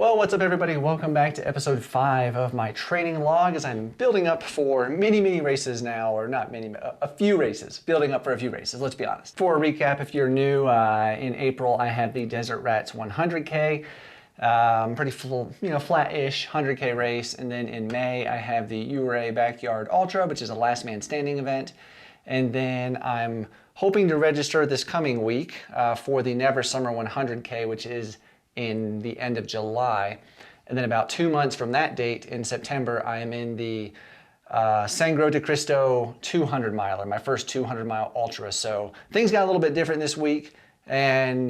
Well, what's up everybody? Welcome back to episode 5 of my training log as I'm building up for many races now, or not many, a few races, building up for a few races, let's be honest. For a recap, if you're new, in April I have the Desert Rats 100K, pretty full, flat-ish 100K race, and then in May I have the URA Backyard Ultra, which is a last man standing event, and then I'm hoping to register this coming week for the Never Summer 100K, which is in the end of July. And then about 2 months from that date in September, I am in the Sangre De Cristo 200 miler, my first 200 mile ultra. So things got a little bit different this week and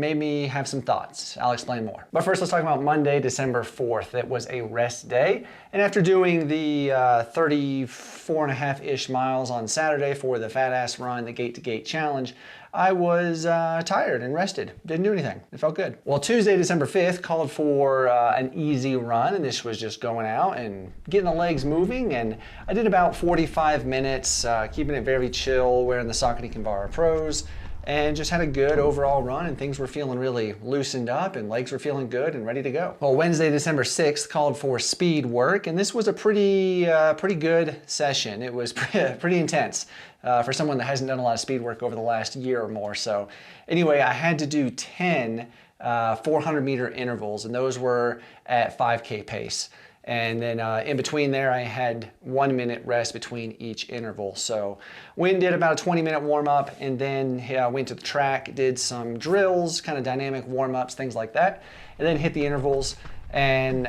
made me have some thoughts. I'll explain more. But first, let's talk about Monday, December 4th. It was a rest day. And after doing the 34.5-ish miles on Saturday for the fat ass run, the gate to gate challenge, I was tired and rested. Didn't do anything. It felt good. Well, Tuesday, December 5th called for an easy run, and this was just going out and getting the legs moving, and I did about 45 minutes, keeping it very chill, wearing the Saucony Kinvara Pros, and just had a good overall run, and things were feeling really loosened up and legs were feeling good and ready to go. Well, Wednesday, December 6th called for speed work, and this was a pretty good session. It was pretty intense for someone that hasn't done a lot of speed work over the last year or more. So anyway, I had to do 10 400-meter intervals, and those were at 5K pace. And then in between there, I had 1 minute rest between each interval. So went and did about a 20-minute warm-up, and then went to the track, did some drills, kind of dynamic warm-ups, things like that, and then hit the intervals and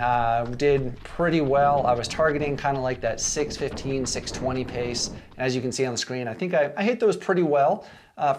did pretty well. I was targeting kind of like that 6:15, 6:20 pace. As you can see on the screen, I think I hit those pretty well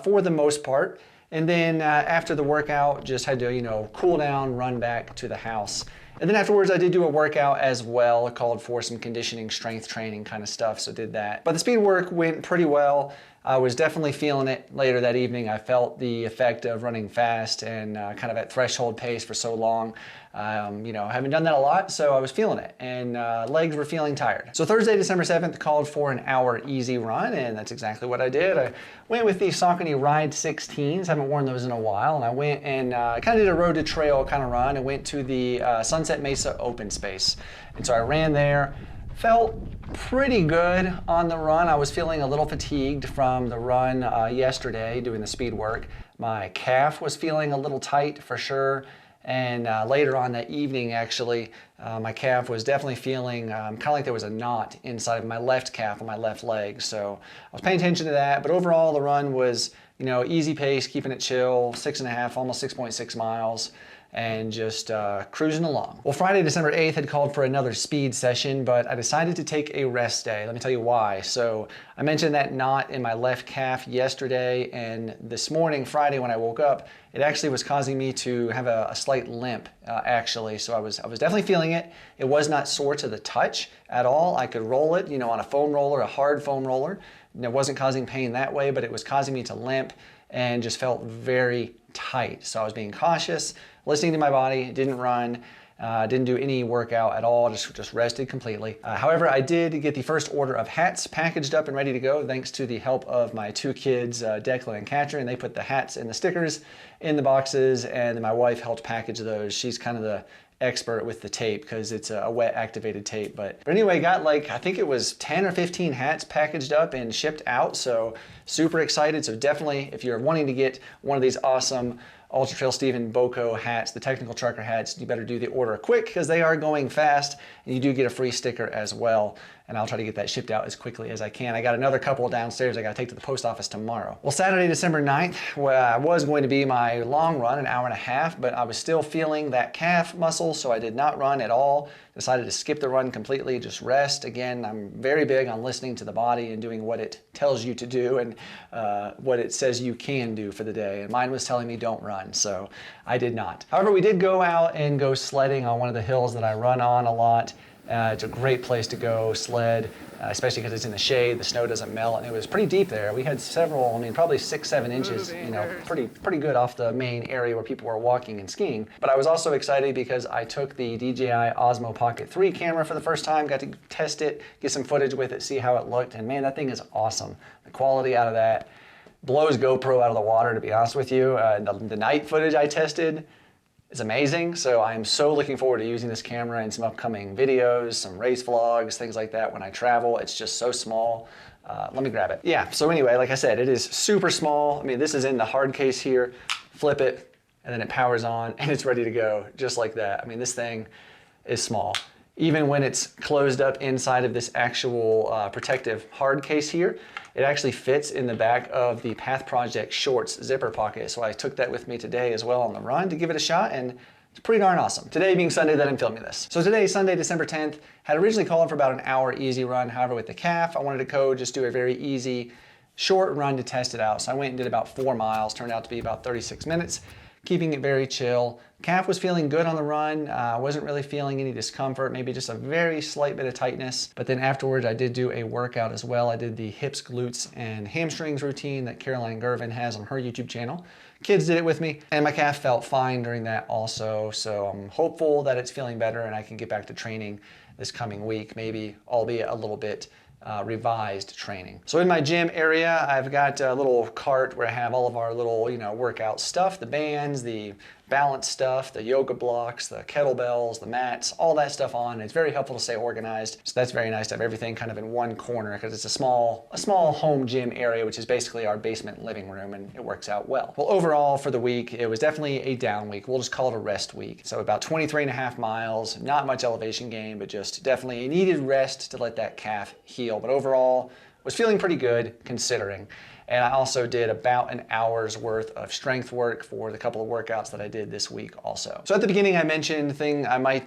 for the most part. And then after the workout, just had to, cool down, run back to the house. And then afterwards, I did do a workout as well. It called for some conditioning, strength training kind of stuff, so did that. But the speed work went pretty well. I was definitely feeling it later that evening. I felt the effect of running fast and kind of at threshold pace for so long. I haven't done that a lot, so I was feeling it, and legs were feeling tired. So Thursday, December 7th called for an hour easy run, and that's exactly what I did. I went with the Saucony Ride 16s. Haven't worn those in a while, and I went and kind of did a road to trail kind of run. I went to the Sunset Mesa open space, and so I ran there. Felt pretty good on the run. I was feeling a little fatigued from the run yesterday doing the speed work. My calf was feeling a little tight for sure. And later on that evening, actually, my calf was definitely feeling kind of like there was a knot inside of my left calf on my left leg. So I was paying attention to that. But overall, the run was, easy pace, keeping it chill, 6.5, almost 6.6 miles. And just cruising along. Well, Friday, December 8th had called for another speed session, but I decided to take a rest day. Let me tell you why. So I mentioned that knot in my left calf yesterday, and this morning, Friday, when I woke up, it actually was causing me to have a slight limp, actually. So I was definitely feeling it. It was not sore to the touch at all. I could roll it, on a foam roller, a hard foam roller. And it wasn't causing pain that way, but it was causing me to limp and just felt very tight. So I was being cautious, listening to my body, didn't run, didn't do any workout at all, just rested completely. However, I did get the first order of hats packaged up and ready to go, thanks to the help of my 2 kids, Declan and Katrin. They put the hats and the stickers in the boxes, and then my wife helped package those. She's kind of the expert with the tape because it's a wet activated tape. But anyway, got I think it was 10 or 15 hats packaged up and shipped out. So super excited. So definitely, if you're wanting to get one of these awesome UltraTrailSteven Boco hats, the technical trucker hats, you better do the order quick because they are going fast, and you do get a free sticker as well. And I'll try to get that shipped out as quickly as I can. I got another couple downstairs I got to take to the post office tomorrow. Well, Saturday, December 9th, was going to be my long run, an hour and a half, but I was still feeling that calf muscle, so I did not run at all. Decided to skip the run completely, just rest. Again, I'm very big on listening to the body and doing what it tells you to do and what it says you can do for the day. And mine was telling me don't run, so I did not. However, we did go out and go sledding on one of the hills that I run on a lot. It's a great place to go sled, especially because it's in the shade, the snow doesn't melt, and it was pretty deep there. We had several, probably 6-7 inches, pretty good off the main area where people were walking and skiing. But I was also excited because I took the DJI Osmo Pocket 3 camera for the first time, got to test it, get some footage with it, see how it looked, and man, that thing is awesome. The quality out of that blows GoPro out of the water, to be honest with you. The night footage I tested, is amazing. So I'm so looking forward to using this camera in some upcoming videos, some race vlogs, things like that when I travel. It's just so small. Let me grab it. Yeah, so anyway, like I said, it is super small. I mean, this is in the hard case here. Flip it, and then it powers on, and it's ready to go, just like that. I mean, this thing is small. Even when it's closed up inside of this actual protective hard case here, it actually fits in the back of the Path Project Shorts zipper pocket. So I took that with me today as well on the run to give it a shot, and it's pretty darn awesome. Today being Sunday that I'm filming this. So today, Sunday, December 10th, had originally called for about an hour easy run. However, with the calf, I wanted to go just do a very easy, short run to test it out. So I went and did about 4 miles, turned out to be about 36 minutes, keeping it very chill. Calf was feeling good on the run. Wasn't really feeling any discomfort, maybe just a very slight bit of tightness. But then afterwards, I did do a workout as well. I did the hips, glutes, and hamstrings routine that Caroline Gervin has on her YouTube channel. Kids did it with me, and my calf felt fine during that also. So I'm hopeful that it's feeling better and I can get back to training this coming week, maybe albeit a little bit revised training. So in my gym area, I've got a little cart where I have all of our little, workout stuff, the bands, the balance stuff, the yoga blocks, the kettlebells, the mats, all that stuff on. It's very helpful to stay organized. So that's very nice to have everything kind of in one corner because it's a small home gym area, which is basically our basement living room, and it works out well. Well, overall for the week, it was definitely a down week. We'll just call it a rest week. So about 23.5 miles, not much elevation gain, but just definitely a needed rest to let that calf heal. But overall, was feeling pretty good considering. And I also did about an hour's worth of strength work for the couple of workouts that I did this week also. So at the beginning I mentioned I might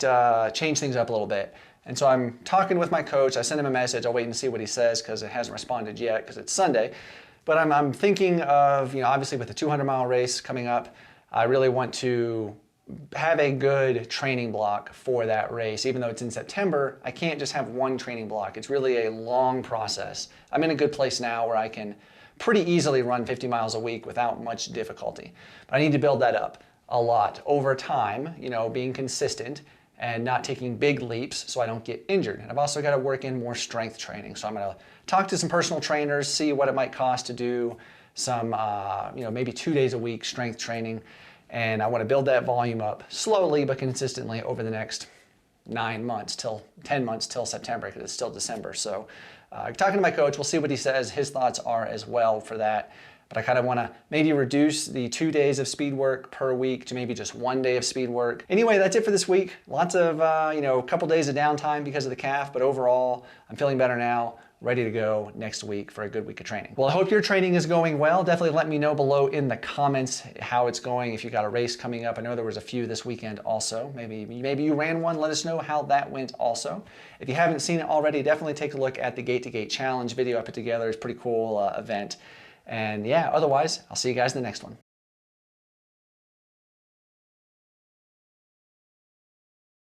change things up a little bit. And so I'm talking with my coach. I sent him a message. I'll wait and see what he says because it hasn't responded yet because it's Sunday. But I'm thinking of, obviously with the 200-mile race coming up, I really want to have a good training block for that race. Even though it's in September, I can't just have one training block. It's really a long process. I'm in a good place now where I can pretty easily run 50 miles a week without much difficulty. But I need to build that up a lot over time, being consistent and not taking big leaps so I don't get injured. And I've also got to work in more strength training. So I'm going to talk to some personal trainers, see what it might cost to do some, maybe 2 days a week strength training. And I want to build that volume up slowly but consistently over the next 10 months till September, because it's still December. So talking to my coach, we'll see what he says. His thoughts are as well for that. But I kind of want to maybe reduce the 2 days of speed work per week to maybe just 1 day of speed work. Anyway, that's it for this week. Lots of, a couple days of downtime because of the calf, but overall, I'm feeling better now, ready to go next week for a good week of training. Well, I hope your training is going well. Definitely let me know below in the comments how it's going. If you got a race coming up, I know there was a few this weekend also. Maybe you ran one. Let us know how that went also. If you haven't seen it already, definitely take a look at the Gate to Gate Challenge video I put together. It's a pretty cool event. And yeah, otherwise, I'll see you guys in the next one.